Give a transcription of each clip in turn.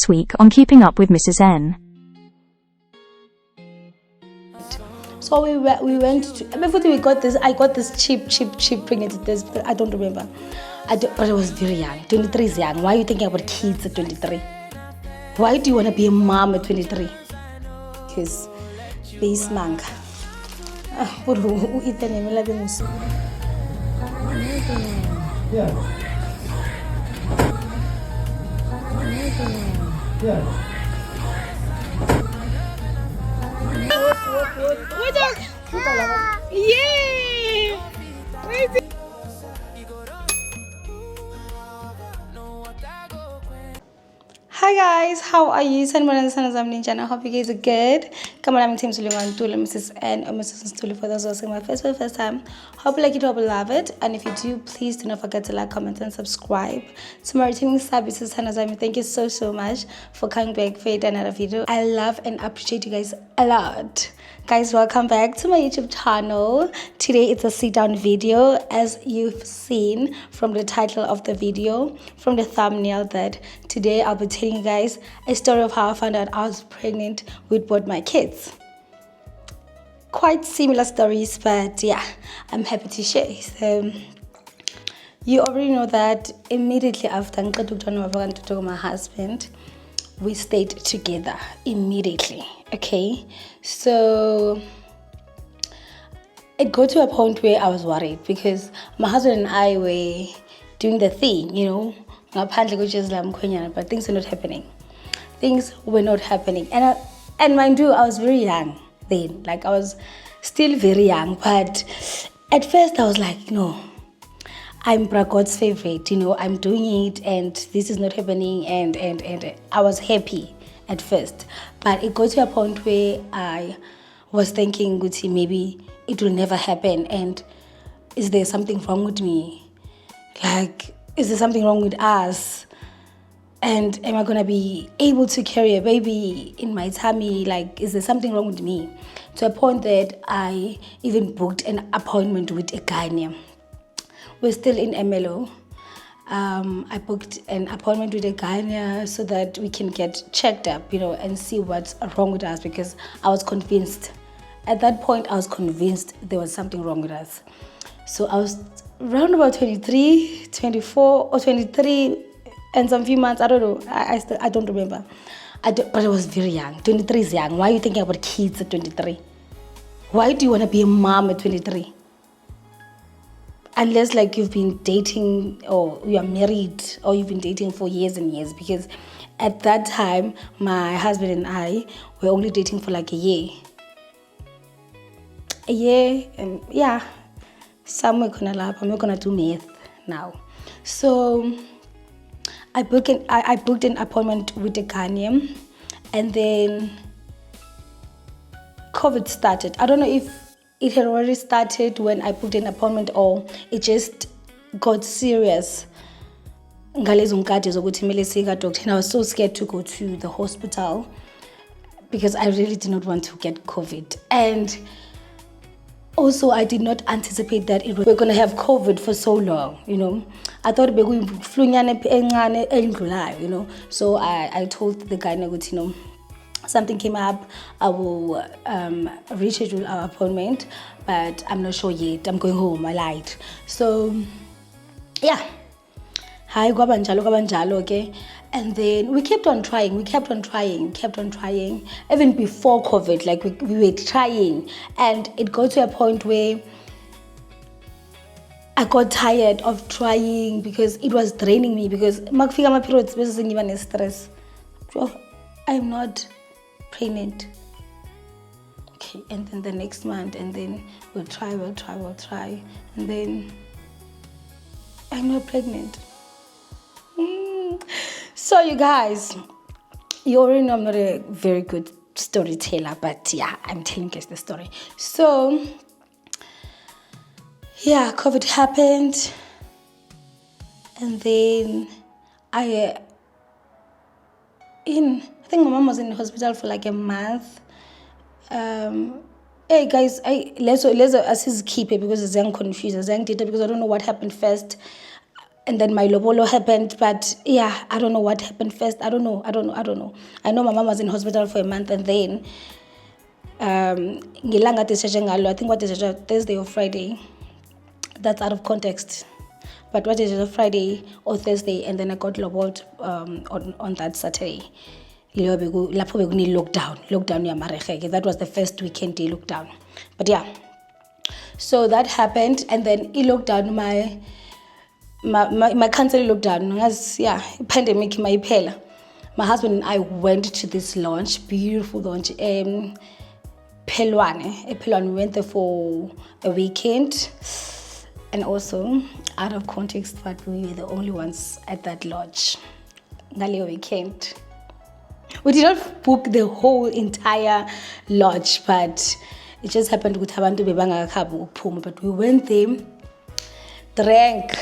this week on Keeping Up with Mrs. N. So we went to, before we got this, I got this cheap pregnancy test. I don't remember. But I was very young. 23 is young. Why are you thinking about kids at 23? Why do you want to be a mom at 23? Because base manga. Hi guys, how are you? I hope you guys are good. Come on, I'm Team Suliman Tula, Mrs. N or Mrs. Tula for those who are seeing my face for the first time. Hope you like it, hope you love it. And if you do, please do not forget to like, comment, and subscribe to my returning services. Thank you so much for coming back for another video. I love and appreciate you guys a lot. Guys, welcome back to my YouTube channel. Today it's a sit down video, as you've seen from the title of the video, from the thumbnail, that today I'll be telling you guys a story of how I found out I was pregnant with both my kids. Quite similar stories, but yeah, I'm happy to share. So you already know that immediately after my husband, we stayed together immediately. Okay, so it got to a point where I was worried because my husband and I were doing the thing, you know, but things were not happening. Things were not happening, and mind you, I was very young then. Like, I was still very young, but at first I was like, no, I'm God's favorite, you know, I'm doing it and this is not happening, and I was happy at first. But it got to a point where I was thinking, Gucci, maybe it will never happen, and is there something wrong with me? Like, is there something wrong with us? And am I gonna be able to carry a baby in my tummy? Like, is there something wrong with me? To a point that I even booked an appointment with a gynae. We're still in MLO. I booked an appointment with a gynae so that we can get checked up, you know, and see what's wrong with us, because I was convinced. At that point, I was convinced there was something wrong with us. So I was around about 23, 24 or 23 and some few months. I don't know. I don't remember. But I was very young. 23 is young. Why are you thinking about kids at 23? Why do you want to be a mom at 23? Unless, like, you've been dating or you are married or you've been dating for years and years. Because at that time, my husband and I were only dating for like a year. And yeah, somewhere gonna laugh. I'm not gonna do math now. So I booked an appointment with the gynae, and then COVID started. I don't know if it had already started when I booked an appointment, or it just got serious. And I was so scared to go to the hospital because I really did not want to get COVID. And also, I did not anticipate that we're going to have COVID for so long, you know. I thought we were going to, you know. So I told the guy, you know, something came up, I will reschedule our appointment, but I'm not sure yet. I'm going home, I lied. So, yeah. Hi, okay? And then we kept on trying, even before COVID, like we were trying. And it got to a point where I got tired of trying because it was draining me, because my periods was stress. I'm not pregnant. Okay, and then the next month, and then we'll try, and then I'm not pregnant. So you guys, you already know I'm not a very good storyteller, but yeah, I'm telling you guys the story. So yeah, COVID happened, and then I think my mom was in the hospital for like a month. Hey guys, let's assist keep it, because it's young confused, as young data, because I don't know what happened first. And then my lobolo happened, but yeah, I don't know what happened first. I don't know. I know my mom was in hospital for a month, and then ngilanga discharge ngalo, I think what is it, Thursday or Friday. That's out of context. But what is it, Friday or Thursday, and then I got lobolt on that Saturday. Lapho bekune lockdown yamarege. That was the first weekend day lockdown. But yeah, so that happened, and then lockdown my country lockdown. As yeah, pandemic mayiphela. My husband and I went to this launch, beautiful launch. Pelwane. We went there for a weekend, and also out of context, but we were the only ones at that lodge. Ngale weekend. We did not book the whole entire lodge, but it just happened with abantu bebangakhabi ukuphuma. But we went there, drank.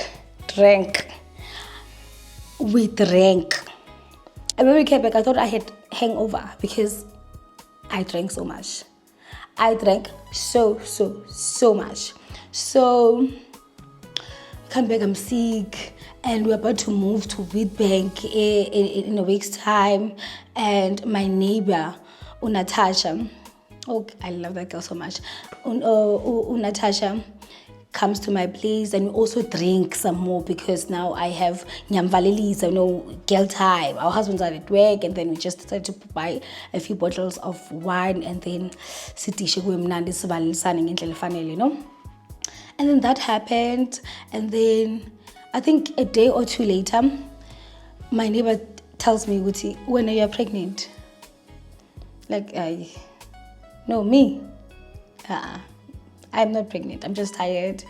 We drank. And when we came back, I thought I had hangover because I drank so much. I drank so much. So come back, I'm sick, and we're about to move to Wheatbank in a week's time. And my neighbor, Natasha, oh, I love that girl so much. Natasha comes to my place, and we also drink some more because now I have nyamvalelisa, girl time. Our husbands are at work, and then we just decided to buy a few bottles of wine, and then sitishe kumnandi sibalisane ngendlela efanele, And then that happened, and then I think a day or two later, my neighbor tells me, Guti, when are you pregnant? Like, no, me. I'm not pregnant. I'm just tired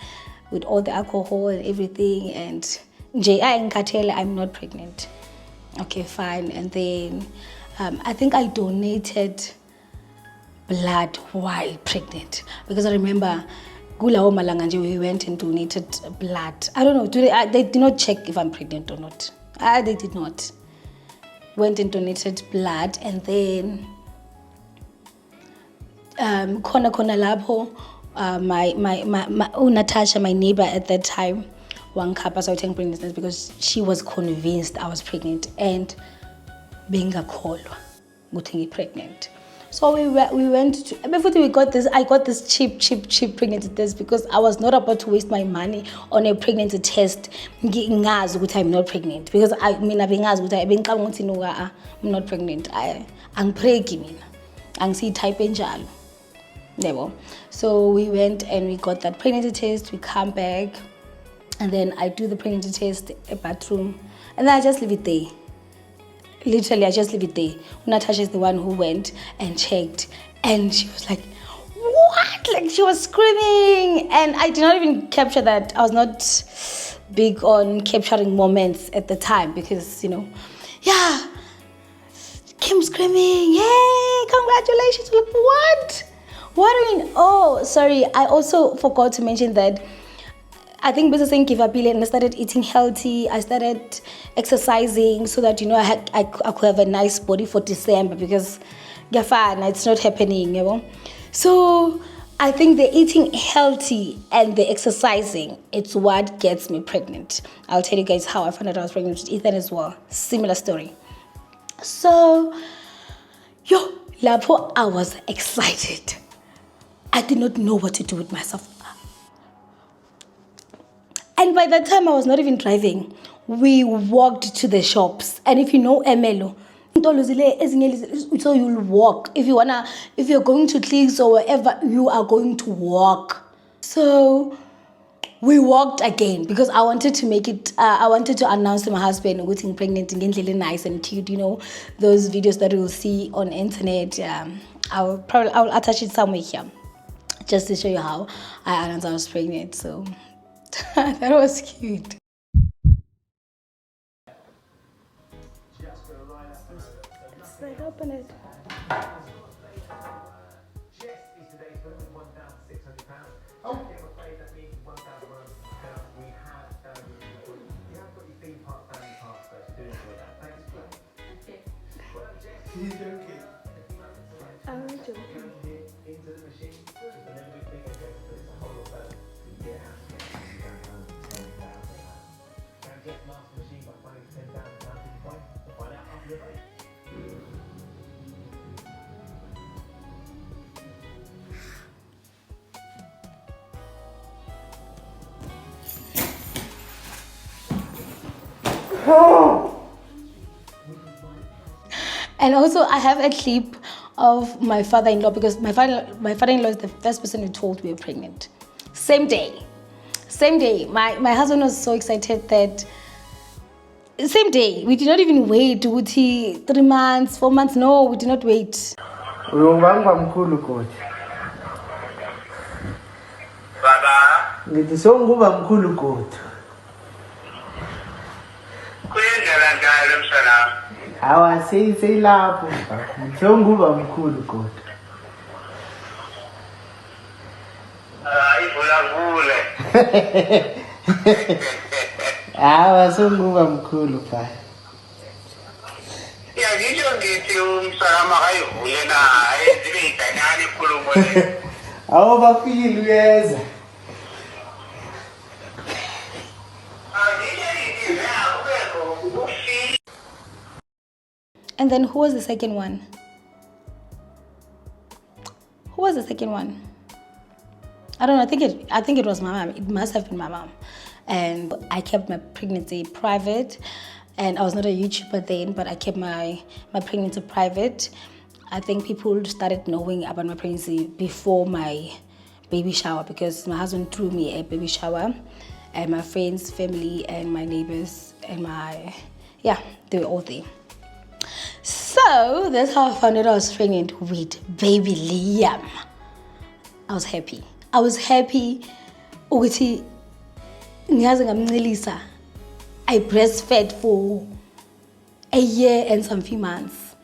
with all the alcohol and everything. And I'm not pregnant. Okay, fine. And then I think I donated blood while pregnant, because I remember Gulawo Malanga, we went and donated blood. I don't know. They did not check if I'm pregnant or not. They did not. Went and donated blood, and then Kona Labho, my Natasha, my neighbor at that time, one couple, so I was pregnant because she was convinced I was pregnant, and being a call, getting pregnant. So we went to, before we got this, I got this cheap pregnancy test because I was not about to waste my money on a pregnancy test. I'm not pregnant because I'm not pregnant. I'm pregnant. I'm see type njalo. Never. So we went and we got that pregnancy test. We come back, and then I do the pregnancy test in a bathroom, and then I just leave it there. Literally, I just leave it there. Natasha is the one who went and checked, and she was like, what? Like, she was screaming, and I did not even capture that. I was not big on capturing moments at the time because, yeah, Kim screaming, yay, congratulations. Like, what? What do you mean? Oh, sorry, I also forgot to mention that I think because I give up and I started eating healthy. I started exercising so that I could have a nice body for December because it's not happening, So I think the eating healthy and the exercising, it's what gets me pregnant. I'll tell you guys how I found out I was pregnant with Ethan as well. Similar story. So, Lapo, I was excited. I did not know what to do with myself. And by that time, I was not even driving. We walked to the shops. And if you know Emelo, so you'll walk. If you're going to Clicks or wherever, you are going to walk. So we walked again because I wanted to make it, I wanted to announce to my husband getting pregnant and getting nice and cute, those videos that you'll see on internet. I'll attach it somewhere here just to show you how I announced I was pregnant. So that was cute. Let's open it. He's joking. I'm joking. And also, I have a clip of my father-in-law, because my father-in-law is the first person who told me we're pregnant. Same day. My husband was so excited that same day. We did not even wait. 3 months, 4 months. No, we did not wait. Ngithi songuba mkhulu kodwa. Kuyendlela njalo msana. Hawa seyilapho. Songuba mkhulu kodwa. Ivula vule. Hawa songuba mkhulu fa. Ya ngisho ngithi umsana makayivule naye zibe idanyana ikhulumo le. Awu bafile uyeza. And then who was the second one? Who was the second one? I don't know. I think it was my mom. It must have been my mom. And I kept my pregnancy private. And I was not a YouTuber then, but I kept my pregnancy private. I think people started knowing about my pregnancy before my baby shower, because my husband threw me a baby shower, and my friends, family, and my neighbors, and they were all there. So that's how I found out I was pregnant with baby Liam. I was happy ukuthi ngiyazi ngamncelisa. I breastfed for a year and some few months,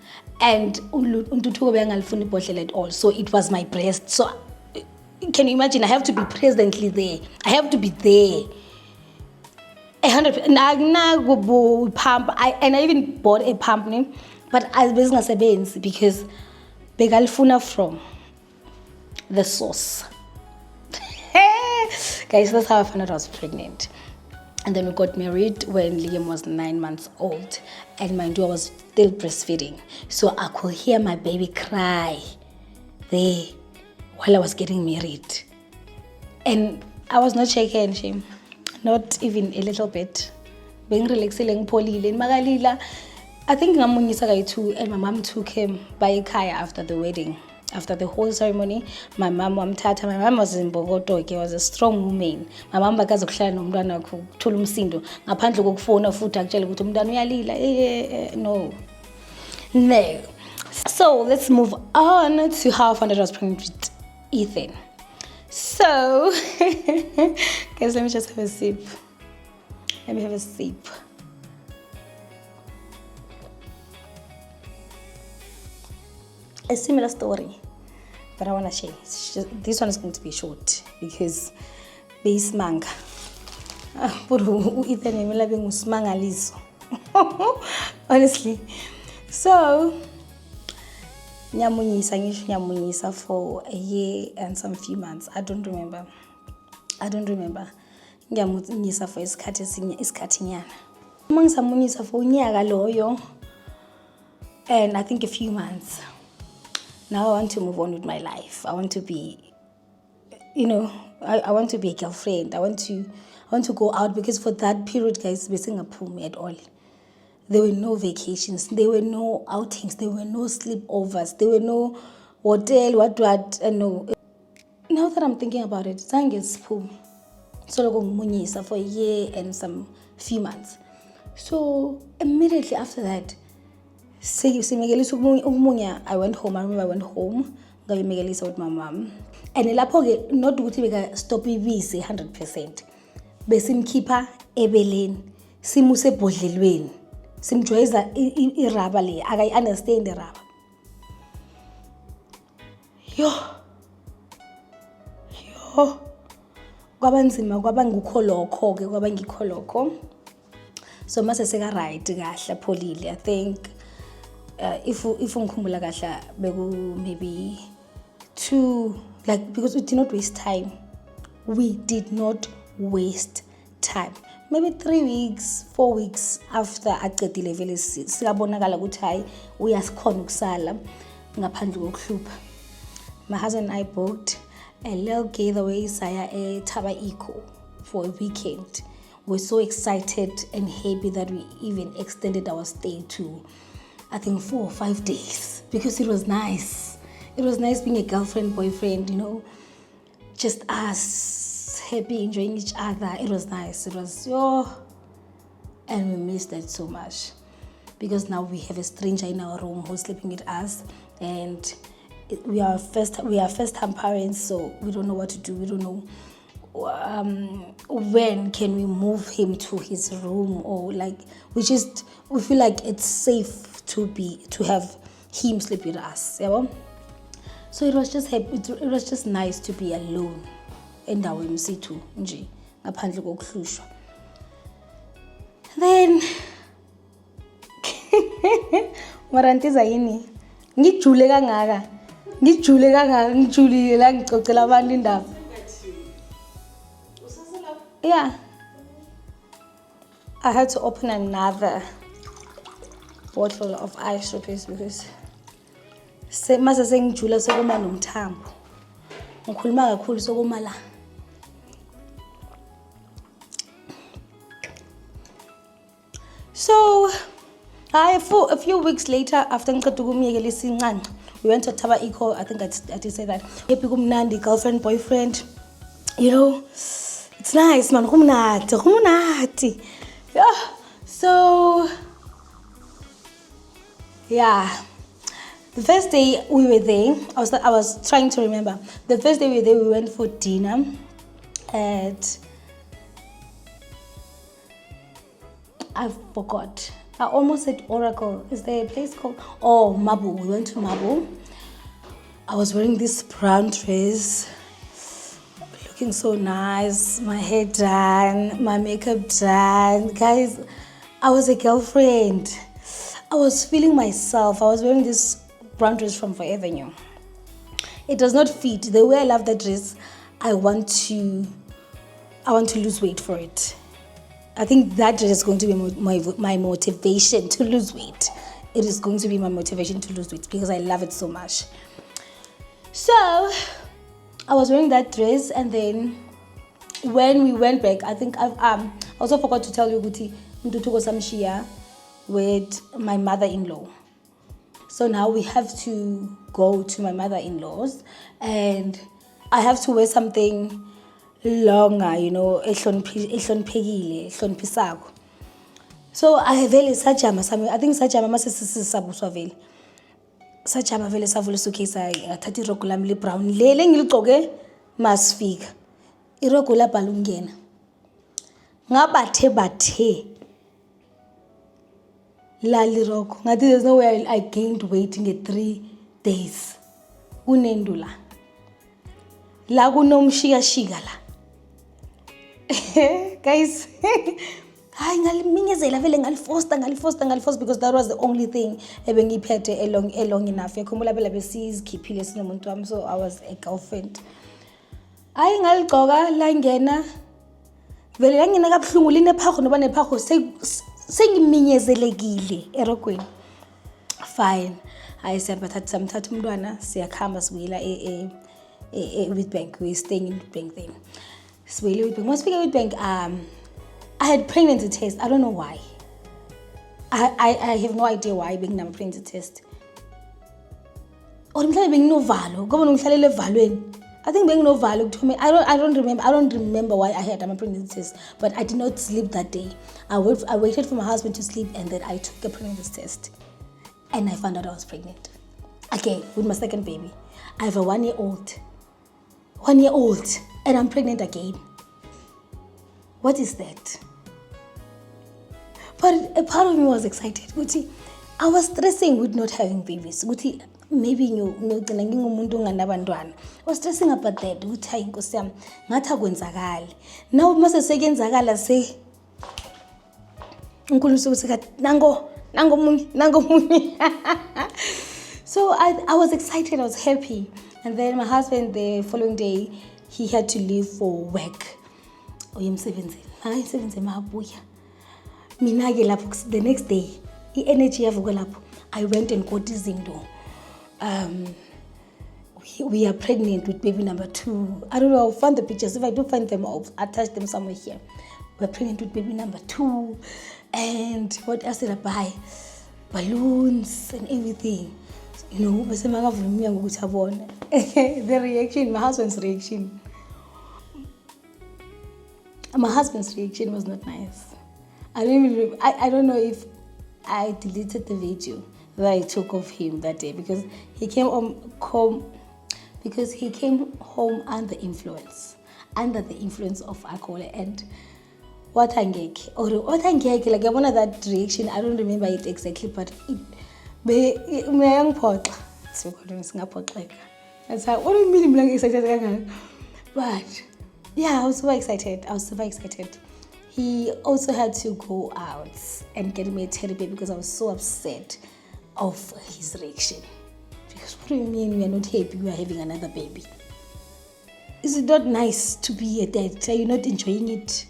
and untuthuko bengalifuni ibhodlela at all, so it was my breast. So can you imagine? I have to be presently there. I have to be there. 100% pump. And I even bought a pump, but I was ngasebenzi because begalifuna from the source. Guys, that's how I found out I was pregnant. And then we got married when Liam was 9 months old, and mind you, I was still breastfeeding, so I could hear my baby cry there while I was getting married, and I was not shaken, shame, not even a little bit. Being relaxing, polile, magalila. I think ngamunyisa kayi too, and my mom took him by ekhaya after the wedding. After the whole ceremony, my mom wamthatha. My mom was in Bogota. She was a strong woman. My mom bakazi ukuhlala nomntwana wakhe ukuthola umsindo ngaphandle kokufona futhi akutshela ukuthi umntwana uyalila. No. So let's move on to how I found out I was pregnant with Ethan. So guys, let me just have a sip. Let me have a sip. A similar story, but I want to share. This one is going to be short because base manga. Honestly. So nyamunyisa for a year and some few months. I don't remember. Nyamunyisa for isikhathi nyana. Mangisamunyisa for unyaka loyo, and I think a few months. Now I want to move on with my life. I want to be, I want to be a girlfriend. I want to go out, because for that period, guys, we Singapore at all. There were no vacations. There were no outings. There were no sleepovers. There were no hotel, no. Now that I'm thinking about it, Zange is poor. So I for a year and some few months. So immediately after that, I went home. I remember I went home. With my mom. And lapho not ukuthi stop ibisi 100%. Besimkhipha ebeleni, simuse ebhodlelweni. Simjwayeza iraba le, I understand the raba. Yo. Kwabanzima, kwabangikho lokho. So mase seka right kahle pholile. I think if ngikhumbula kahle beku maybe 2, because we did not waste time. maybe 3 weeks, 4 weeks after aqedile vele siyabonakala ukuthi hayi uyasikhona ukusala ngaphandle kokuhlupha. My husband and I booked a little getaway saya eThaba Eco for a weekend. We're so excited and happy that we even extended our stay to, I think, 4 or 5 days because it was nice. It was nice being a girlfriend, boyfriend, just us happy, enjoying each other. It was nice. It was, and we missed that so much because now we have a stranger in our room who's sleeping with us, and we are first time parents, so we don't know what to do. We don't know when can we move him to his room, or we feel like it's safe to have him sleep with us. Yeah? So it was just nice to be alone endaweni sithu nje ngaphandle kokuhlushwa. Then marantiza yini ngijule kangaka ngijulile la ngicocela abantu indaba. Yeah, I had to open another bottle of ice because mase sengijula sokuma nomthambo ngikhuluma kakhulu sokuma la. So a few weeks later, after ngiceda ukumyekela isincane, we went to Thaba Eco. I think I did say that. Happy kumnandi, girlfriend, boyfriend. It's nice, man. Kumnati. Yeah. So, yeah. The first day we were there, I was trying to remember. The first day we were there, we went for dinner at, I forgot. I almost said Oracle. Is there a place called? Oh, Mabu. We went to Mabu. I was wearing this brown dress, looking so nice. My hair done, my makeup done. Guys, I was a girlfriend. I was feeling myself. I was wearing this brown dress from Forever New. It does not fit. The way I love that dress, I want to lose weight for it. I think that dress is going to be my motivation to lose weight. It is going to be my motivation to lose weight because I love it so much. So, I was wearing that dress, and then when we went back, I think I also forgot to tell you, Guti, Ntutuko Samshia with my mother-in-law. So now we have to go to my mother-in-law's, and I have to wear something longer, ehloniphisako. So I vele sajama sami, I think sajama masesisabuswa vele. Sajama vele savula suitcase athatha irogo lami le brown lele ngiligcoke masifika. Irogo la balungena. Ngabathe la lirogo. Ngathi there's no way I gained weight in 3 days. Kunendula. La kunomshika la. Guys, hayi ngaliminyezela vele ngalifoster because that was the only thing ebengiphethe long enough. Yakhumbula phela besizikhiphile sinomuntu wami, so I was a girlfriend. Hayi ngaligcoka la ngena vele yangena kabuhlungu linephako noba nephako sengiminyezelekile erogweni. Fine. Hayi samthatha umntwana siyakhamba sibuyela Witbank. We staying in Witbank then. Swele Witbank. Once we get Witbank, I had pregnancy test. I don't know why. I have no idea why being a pregnancy test. Or mhlawumbe benginovalo. Ngoba ngihlalele evalweni. I think being novalo to me. I don't remember why I had a pregnancy test, but I did not sleep that day. I waited for my husband to sleep, and then I took a pregnancy test, and I found out I was pregnant. Again, with my second baby. I have a 1-year-old. 1-year-old, and I'm pregnant again. What is that? But a part of me was excited. Guti, I was stressing with not having babies. Guti, maybe I was stressing about that. Guti, hayi Nkosi yami, ngathi akwenzakala. Now mase sekenzakala se uNkulunkulu ukuthi nango munye. So I was excited, I was happy. And then my husband, the following day, he had to leave for work. uyemsebenzini makayisebenzini mabuya mina ke lapho the next day i-energy yavuka lapho I went and got izinto we are pregnant with baby number 2. I don't know, I'll find the pictures. If I do find them, I'll attach them somewhere here. We're pregnant with baby number 2. And what else did I buy? Balloons and everything. You know, the reaction, my husband's reaction. My husband's reaction was not nice. I don't know if I deleted the video that I took of him that day because he came home under the influence of alcohol and what angeke like I wanted that reaction. I don't remember it exactly, but that's how. What do you mean I'm excited? But yeah, I was super excited. He also had to go out and get me a teddy bear because I was so upset of his reaction. Because what do you mean we are not happy we are having another baby? Is it not nice to be a dad? Are you not enjoying it?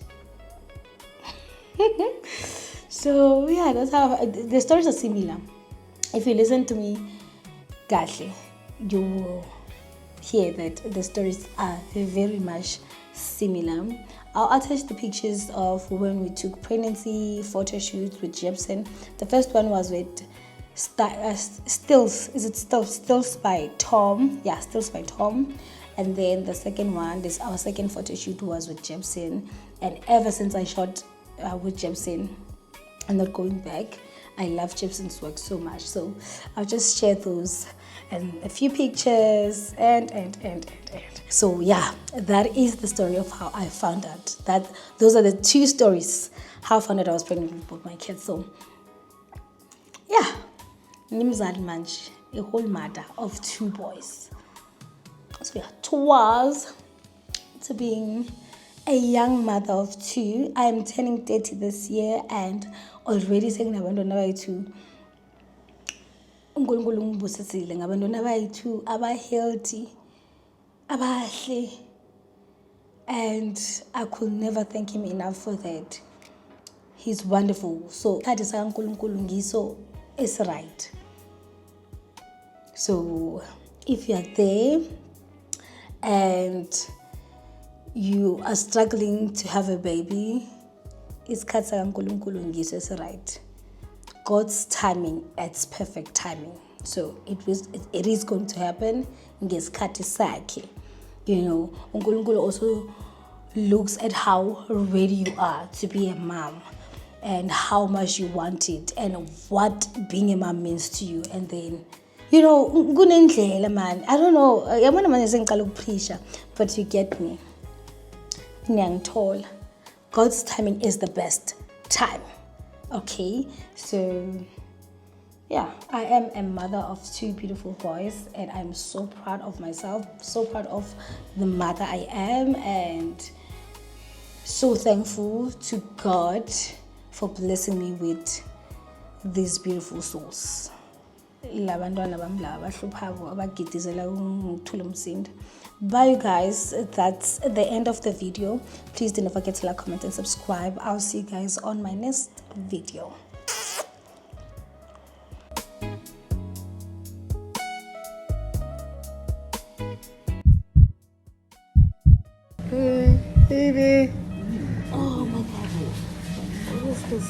So yeah, that's how the stories are similar. If you listen to me carefully, you will hear that the stories are very much similar. I'll attach the pictures of when we took pregnancy photo shoots with Jepsen. The first one was with Stills. Is it Stills by Tom? Yeah, Stills by Tom. And then the second one, our second photo shoot was with Jepsen. And ever since I shot with Jepsen, I'm not going back. I love Jepsen's work so much. So I'll just share those and a few pictures and. So yeah, that is the story of how I found out. Those are the 2 stories how I found out I was pregnant with both my kids. So yeah, Nimzad Manch, a whole mother of 2 boys. So yeah, towards to being a young mother of 2. I am turning 30 this year and already saying ngabantwana abayi-2. uNkulunkulu ngibusisile ngabantwana abayi-2 aba-healthy, abahle, and I could never thank him enough for that. He's wonderful. So isikhathi sakaNkulunkulu ngiso is right. So if you are there and you are struggling to have a baby, isikhathi sakaNkulunkulu ngiso is right. God's timing, it's perfect timing. So it is going to happen ngesikhathi sakhe. You know, uNkulunkulu also looks at how ready you are to be a mom and how much you want it and what being a mom means to you. And then, you know, kunendlela man. I don't know. Yabona manje sengiqala ukupreacha, but you get me. Nyangithola. God's timing is the best time. Okay? So yeah, I am a mother of 2 beautiful boys and I'm so proud of myself, so proud of the mother I am, and so thankful to God for blessing me with these beautiful souls. Bye you guys, that's the end of the video. Please don't forget to like, comment and subscribe. I'll see you guys on my next video. Baby. Oh my god, what is this?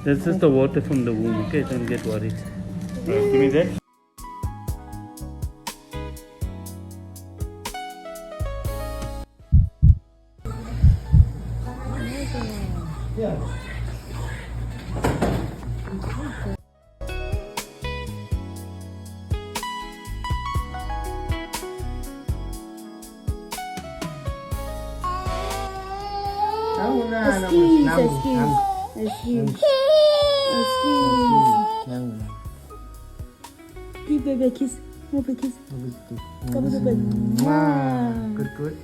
This is the water from the womb, okay? Don't get worried. Give me that. Yeah. Give baby a kiss. Move a kiss. Good.